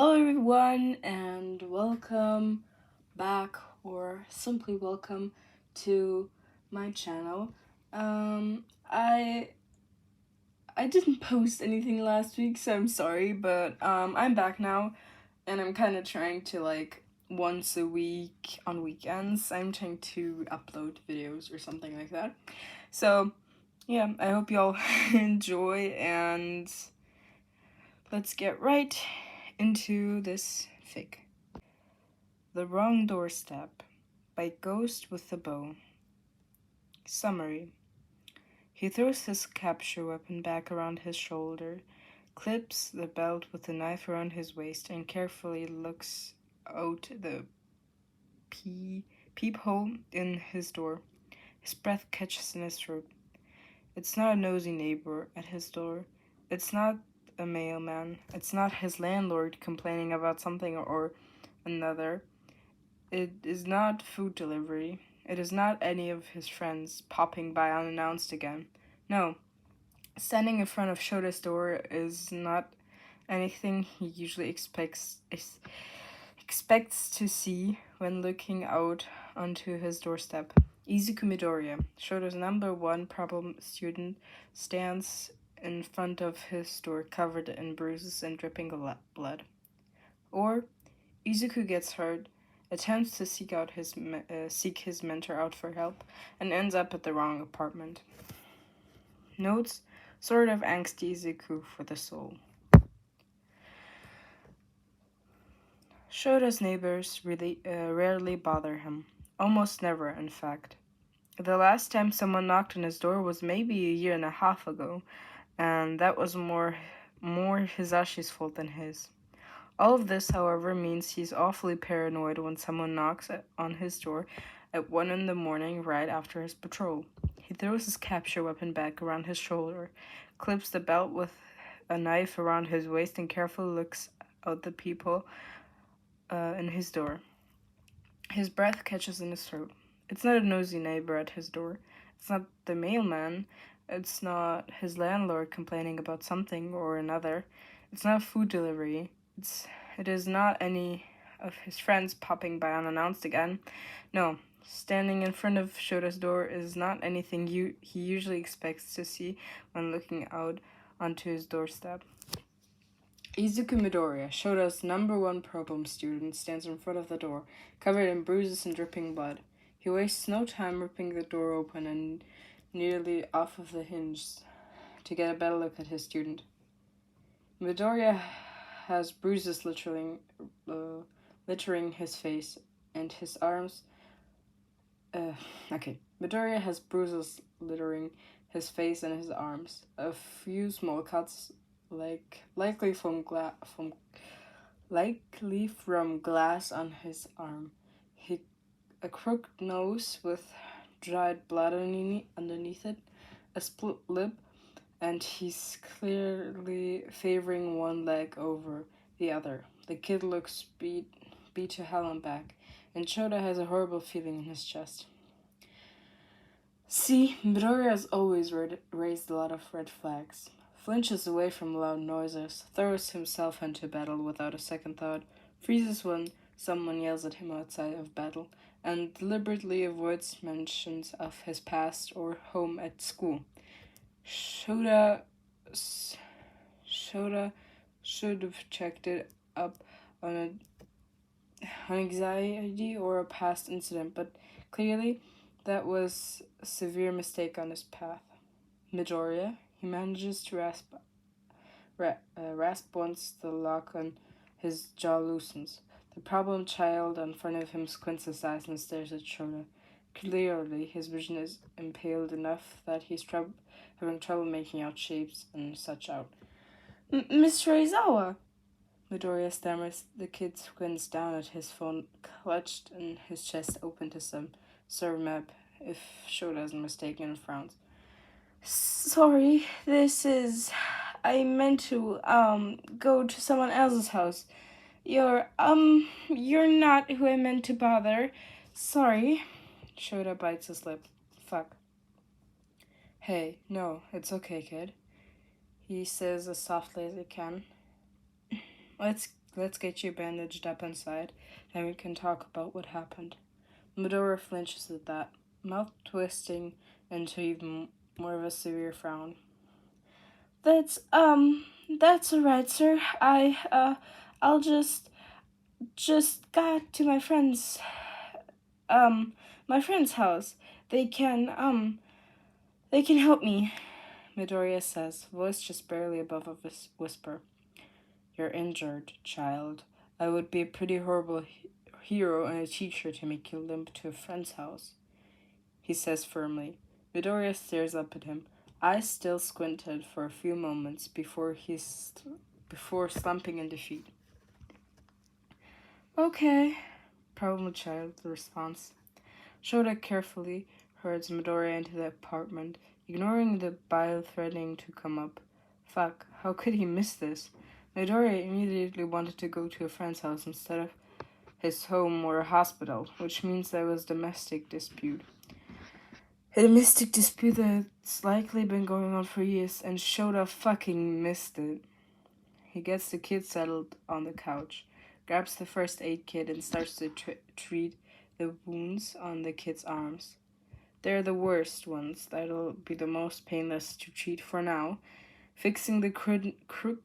Hello everyone and welcome back or simply welcome to my channel. I didn't post anything last week, so I'm sorry, but I'm back now and I'm kind of trying to once a week on weekends I'm trying to upload videos or something like that. So yeah, I hope y'all enjoy and let's get right into this fic. The Wrong Doorstep by Ghost with the Bow. Summary. He throws his capture weapon back around his shoulder, clips the belt with the knife around his waist, and carefully looks out the peephole in his door. His breath catches in his throat. It's not a nosy neighbor at his door. It's not a mailman. It's not his landlord complaining about something or another. It is not food delivery. It is not any of his friends popping by unannounced again. No. Standing in front of Shota's door is not anything he usually expects to see when looking out onto his doorstep. Izuku Midoriya, Shota's #1 problem student, stands in front of his door covered in bruises and dripping blood. Or Izuku gets hurt, attempts to seek his mentor out for help, and ends up at the wrong apartment. Notes: sort of angsty Izuku for the soul. Shota's neighbors rarely bother him. Almost never, in fact. The last time someone knocked on his door was maybe a year and a half ago, and that was more Hisashi's fault than his. All of this, however, means he's awfully paranoid when someone knocks on his door at 1 a.m. right after his patrol. He throws his capture weapon back around his shoulder, clips the belt with a knife around his waist, and carefully looks out the peephole in his door. His breath catches in his throat. It's not a nosy neighbor at his door. It's not the mailman. It's not his landlord complaining about something or another. It's not food delivery. It is not any of his friends popping by unannounced again. No, standing in front of Shota's door is not anything he usually expects to see when looking out onto his doorstep. Izuku Midoriya, Shota's #1 problem student, stands in front of the door, covered in bruises and dripping blood. He wastes no time ripping the door open and nearly off of the hinge to get a better look at his student. Midoriya has bruises littering his face and his arms. Midoriya has bruises littering his face and his arms. A few small cuts, likely from glass on his arm. A crooked nose with dried blood underneath it, a split lip, and he's clearly favoring one leg over the other. The kid looks beat to hell and back, and Shota has a horrible feeling in his chest. See, Midoriya has always raised a lot of red flags. Flinches away from loud noises, throws himself into battle without a second thought, freezes when someone yells at him outside of battle, and deliberately avoids mentions of his past or home at school. Shota should have checked it up on anxiety or a past incident, but clearly that was a severe mistake on his path. Midoriya, he manages to rasp once the lock on his jaw loosens. The problem child in front of him squints his eyes and stares at Shota. Clearly, his vision is impaled enough that he's having trouble making out shapes and such out. Mr. Aizawa! Midoriya stammers. The kid squints down at his phone, clutched in his chest, open to some serve map, if Shota isn't mistaken, and frowns. Sorry, I meant to, go to someone else's house. You're not who I meant to bother. Sorry. Shota bites his lip. Fuck. Hey, no, it's okay, kid. He says as softly as he can. Let's Let's get you bandaged up inside, then we can talk about what happened. Medora flinches at that, mouth twisting into even more of a severe frown. That's, that's alright, sir. I'll just got to um, my friend's house. They they can help me, Midoriya says, voice just barely above a whisper. You're injured, child. I would be a pretty horrible hero and a teacher to make you limp to a friend's house, he says firmly. Midoriya stares up at him, eyes still squinted for a few moments before slumping in defeat. Okay, problem child, the response. Shota carefully herds Midoriya into the apartment, ignoring the bile threatening to come up. Fuck, how could he miss this? Midoriya immediately wanted to go to a friend's house instead of his home or a hospital, which means there was domestic dispute. A domestic dispute that's likely been going on for years, and Shota fucking missed it. He gets the kid settled on the couch, grabs the first aid kit, and starts to treat the wounds on the kid's arms. They're the worst ones. That'll be the most painless to treat for now. Fixing the crooked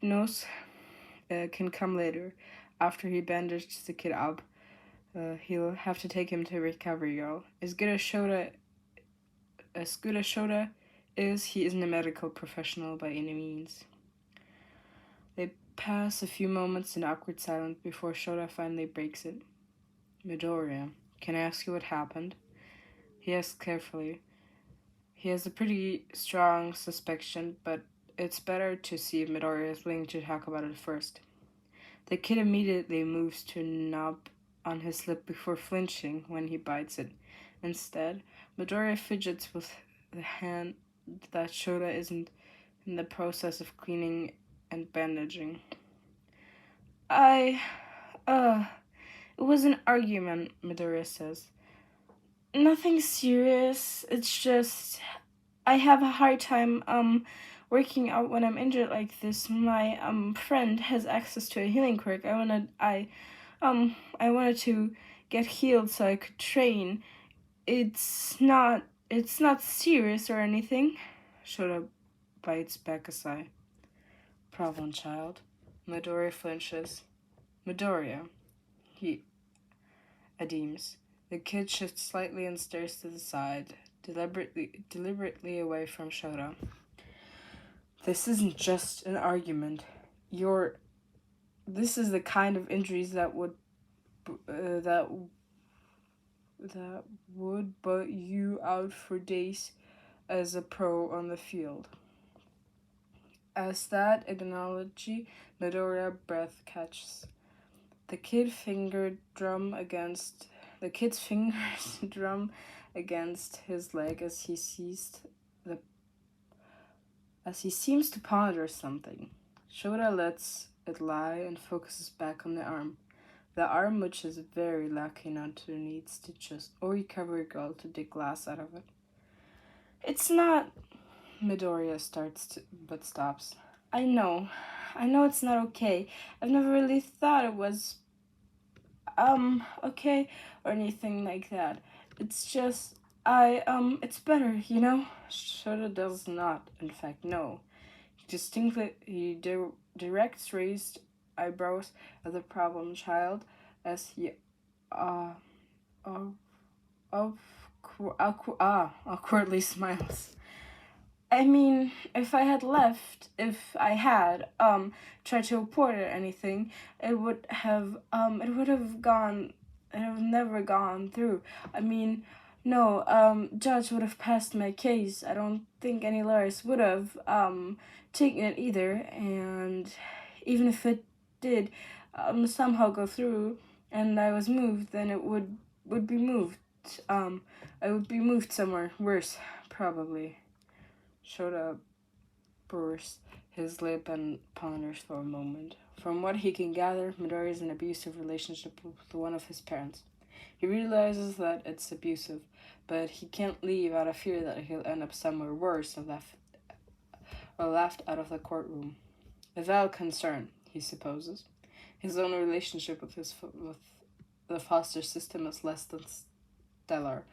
nose can come later. After he bandages the kid up, he'll have to take him to recovery, y'all. As good as Shota is, he isn't a medical professional by any means. They pass a few moments in awkward silence before Shota finally breaks it. Midoriya, can I ask you what happened? He asks carefully. He has a pretty strong suspicion, but it's better to see if Midoriya is willing to talk about it first. The kid immediately moves to a knob on his lip before flinching when he bites it. Instead, Midoriya fidgets with the hand that Shota isn't in the process of cleaning and bandaging. It was an argument, Midoriya says. Nothing serious. It's just I have a hard time working out when I'm injured like this. My friend has access to a healing quirk. I wanted to get healed so I could train. It's not serious or anything. Shota bites back a sigh. Problem child. Midoriya flinches. Midoriya, he adeems. The kid shifts slightly and stares to the side, deliberately away from Shota. This isn't just an argument. This is the kind of injuries that would put you out for days as a pro on the field. As that analogy, Midoriya breath catches. The kid's fingers drum against his leg as he seems to ponder something. Shota lets it lie and focuses back on the arm. The arm which is very lucky not to need stitches or recovery girl to dig glass out of it. It's not, Midoriya starts but stops. I know it's not okay. I've never really thought it was okay or anything like that. It's just it's better, you know? Shota does not, in fact, know. He directs raised eyebrows at the problem child as he awkwardly smiles. I mean, if I had tried to report it or anything, it would have never gone through. I mean, no, judge would have passed my case. I don't think any lawyers would have, taken it either, and even if it did, somehow go through, and I was moved, then it would be moved. I would be moved somewhere worse, probably. Shota bursts his lip and ponders for a moment. From what he can gather, Midori is in an abusive relationship with one of his parents. He realizes that it's abusive, but he can't leave out of fear that he'll end up somewhere worse or laughed out of the courtroom. A valid concern, he supposes. His own relationship with with the foster system is less than stellar.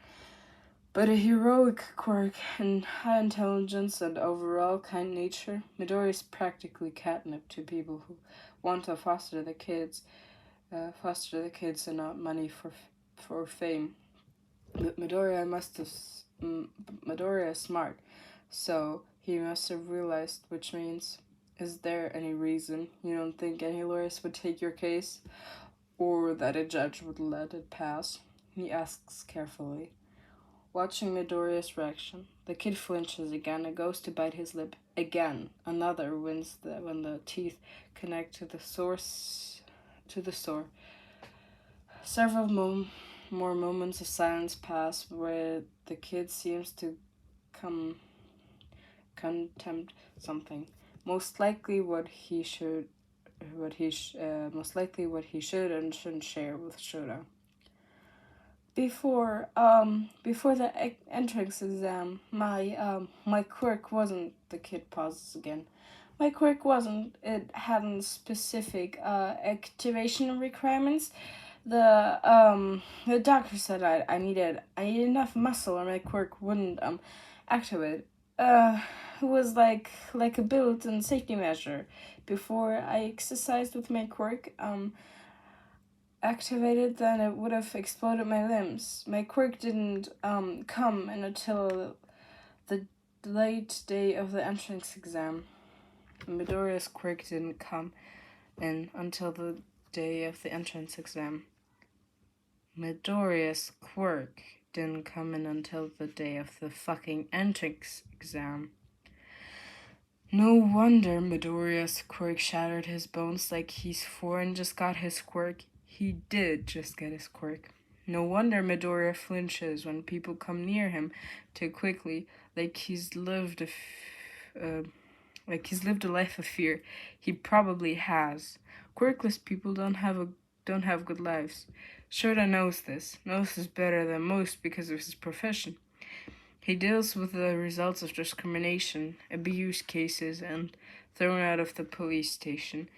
But a heroic quirk and high intelligence and overall kind nature, Midori is practically catnip to people who want to foster the kids and not money for fame. But Midoriya is smart, so he must have realized, which means, is there any reason you don't think any lawyers would take your case, or that a judge would let it pass? He asks carefully. Watching Midoriya's reaction, the kid flinches again and goes to bite his lip again. Another wins when the teeth connect to the sore. Several more moments of silence pass where the kid seems to contempt something. Most likely what he should and shouldn't share with Shota. Before the entrance exam, my quirk wasn't. The kid pauses again. My quirk wasn't. It hadn't specific activation requirements. The doctor said I needed enough muscle or my quirk wouldn't activate. It was like a built-in safety measure. Before I exercised with my quirk activated, then it would have exploded my limbs. My quirk didn't come in until the late day of the entrance exam. Midoriya's quirk didn't come in until the day of the entrance exam. Midoriya's quirk didn't come in until the day of the fucking entrance exam. No wonder Midoriya's quirk shattered his bones like he's 4 and just got his quirk. He did just get his quirk. No wonder Midoriya flinches when people come near him too quickly, like he's lived a life of fear. He probably has. Quirkless people don't have good lives. Shota knows this better than most because of his profession. He deals with the results of discrimination, abuse cases, and thrown out of the police station.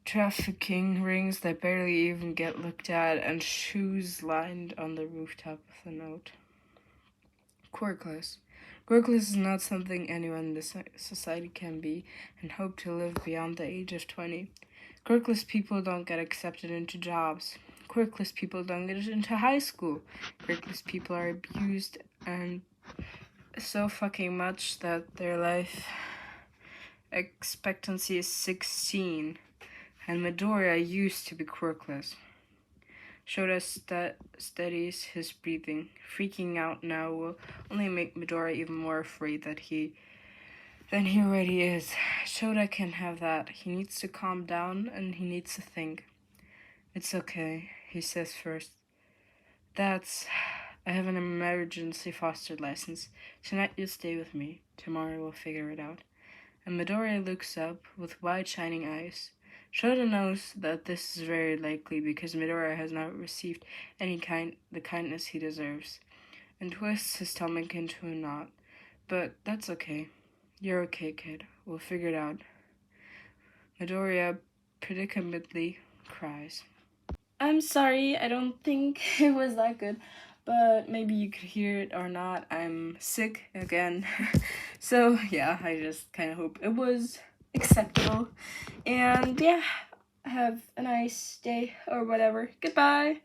Trafficking rings that barely even get looked at, and shoes lined on the rooftop with a note. Quirkless. Quirkless is not something anyone in this society can be and hope to live beyond the age of 20. Quirkless people don't get accepted into jobs. Quirkless people don't get into high school. Quirkless people are abused and so fucking much that their life expectancy is 16. And Midoriya used to be quirkless. Shota steadies his breathing. Freaking out now will only make Midoriya even more afraid than he already is. Shota can have that. He needs to calm down and he needs to think. It's okay, he says first. I have an emergency foster license. Tonight you stay with me. Tomorrow we'll figure it out. And Midoriya looks up with wide shining eyes. Shota knows that this is very likely because Midoriya has not received the kindness he deserves, and twists his stomach into a knot. But that's okay. You're okay, kid. We'll figure it out. Midoriya predicamentally cries. I'm sorry, I don't think it was that good, but maybe you could hear it or not. I'm sick again. So yeah, I just kind of hope it was acceptable. And yeah, have a nice day or whatever. Goodbye.